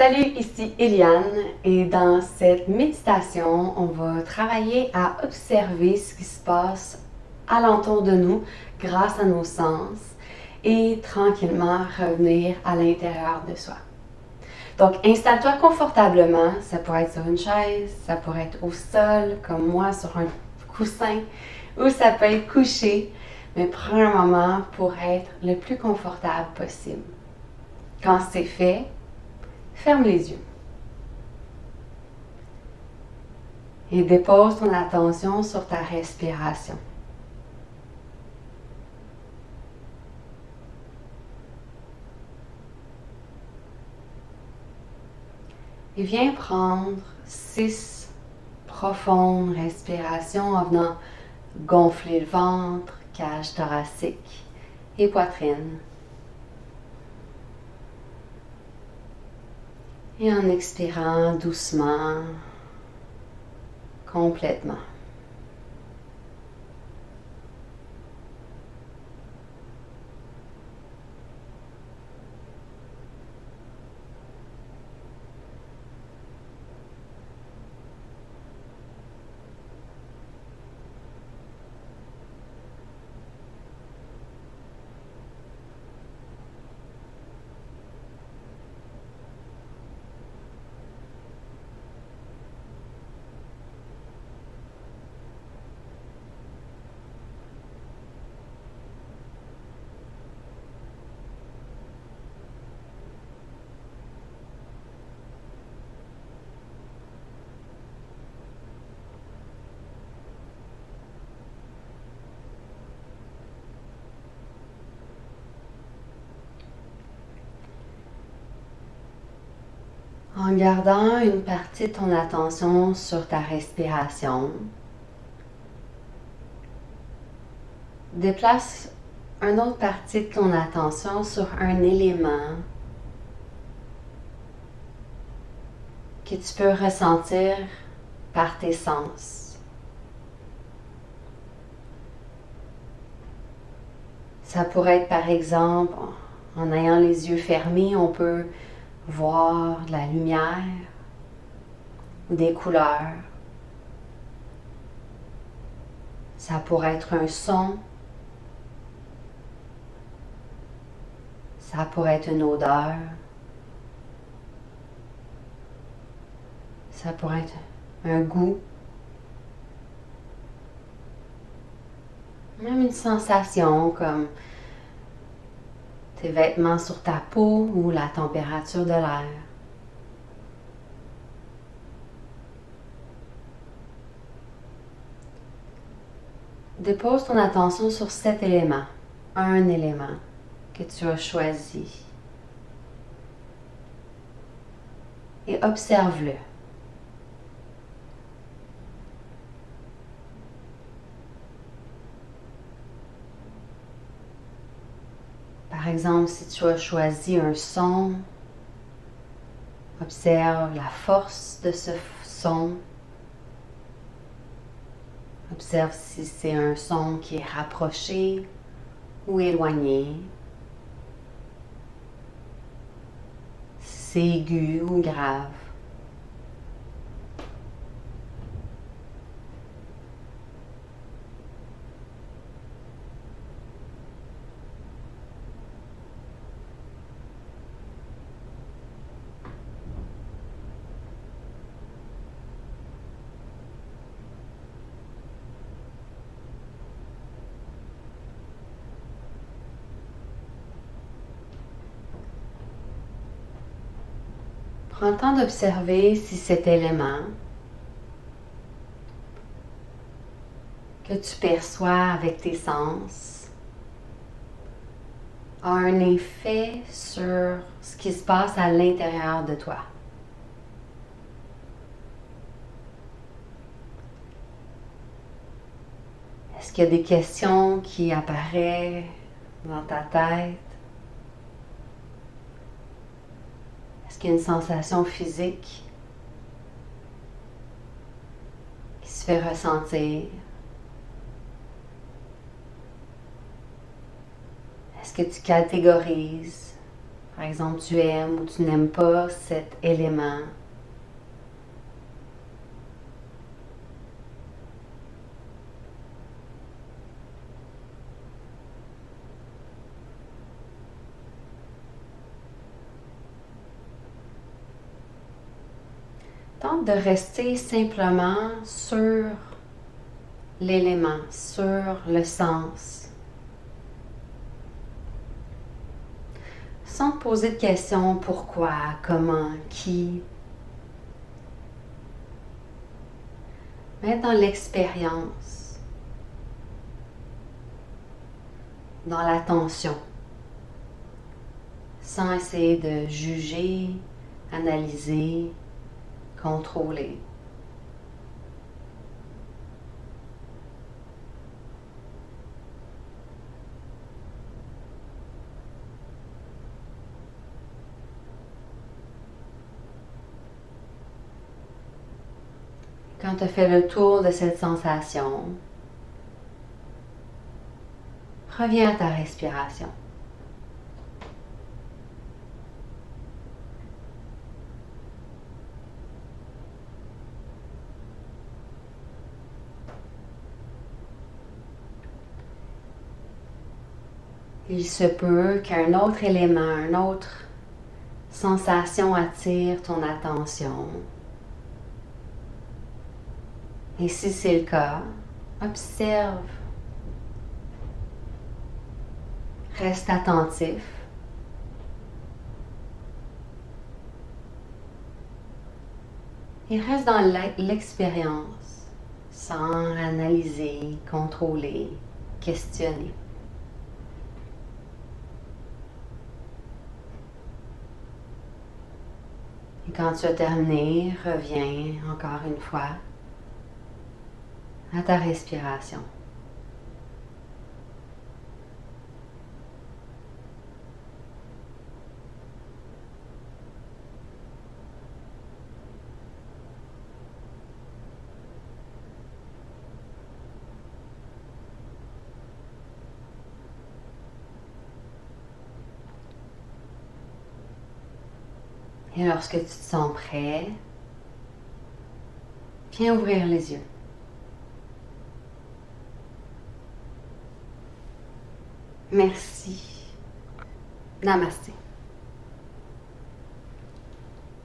Salut, ici Eliane et dans cette méditation, on va travailler à observer ce qui se passe alentour de nous grâce à nos sens et tranquillement revenir à l'intérieur de soi. Donc, installe-toi confortablement, ça pourrait être sur une chaise, ça pourrait être au sol, comme moi sur un coussin, ou ça peut être couché, mais prends un moment pour être le plus confortable possible. Quand c'est fait, ferme les yeux. Et dépose ton attention sur ta respiration. Et viens prendre 6 profondes respirations en venant gonfler le ventre, cage thoracique et poitrine. Et en expirant doucement, complètement. En gardant une partie de ton attention sur ta respiration, déplace une autre partie de ton attention sur un élément que tu peux ressentir par tes sens. Ça pourrait être par exemple, en ayant les yeux fermés, on peut voir de la lumière ou des couleurs. Ça pourrait être un son. Ça pourrait être une odeur. Ça pourrait être un goût. Même une sensation comme tes vêtements sur ta peau ou la température de l'air. Dépose ton attention sur cet élément, un élément que tu as choisi. Et observe-le. Par exemple, si tu as choisi un son, observe la force de ce son. Observe si c'est un son qui est rapproché ou éloigné. Si c'est aigu ou grave. Prends le temps d'observer si cet élément que tu perçois avec tes sens a un effet sur ce qui se passe à l'intérieur de toi. Est-ce qu'il y a des questions qui apparaissent dans ta tête? Est-ce qu'il y a une sensation physique qui se fait ressentir? Est-ce que tu catégorises Par exemple, tu aimes ou tu n'aimes pas cet élément. Tente de rester simplement sur l'élément, sur le sens. Sans te poser de questions, pourquoi, comment, qui. Mais dans l'expérience, dans l'attention, sans essayer de juger, analyser, contrôler. Quand tu as fait le tour de cette sensation, reviens à ta respiration. Il se peut qu'un autre élément, une autre sensation attire ton attention. Et si c'est le cas, observe. Reste attentif. Et reste dans l'expérience, sans analyser, contrôler, questionner. Et quand tu as terminé, reviens encore une fois à ta respiration. Et lorsque tu te sens prêt, viens ouvrir les yeux. Merci. Namasté.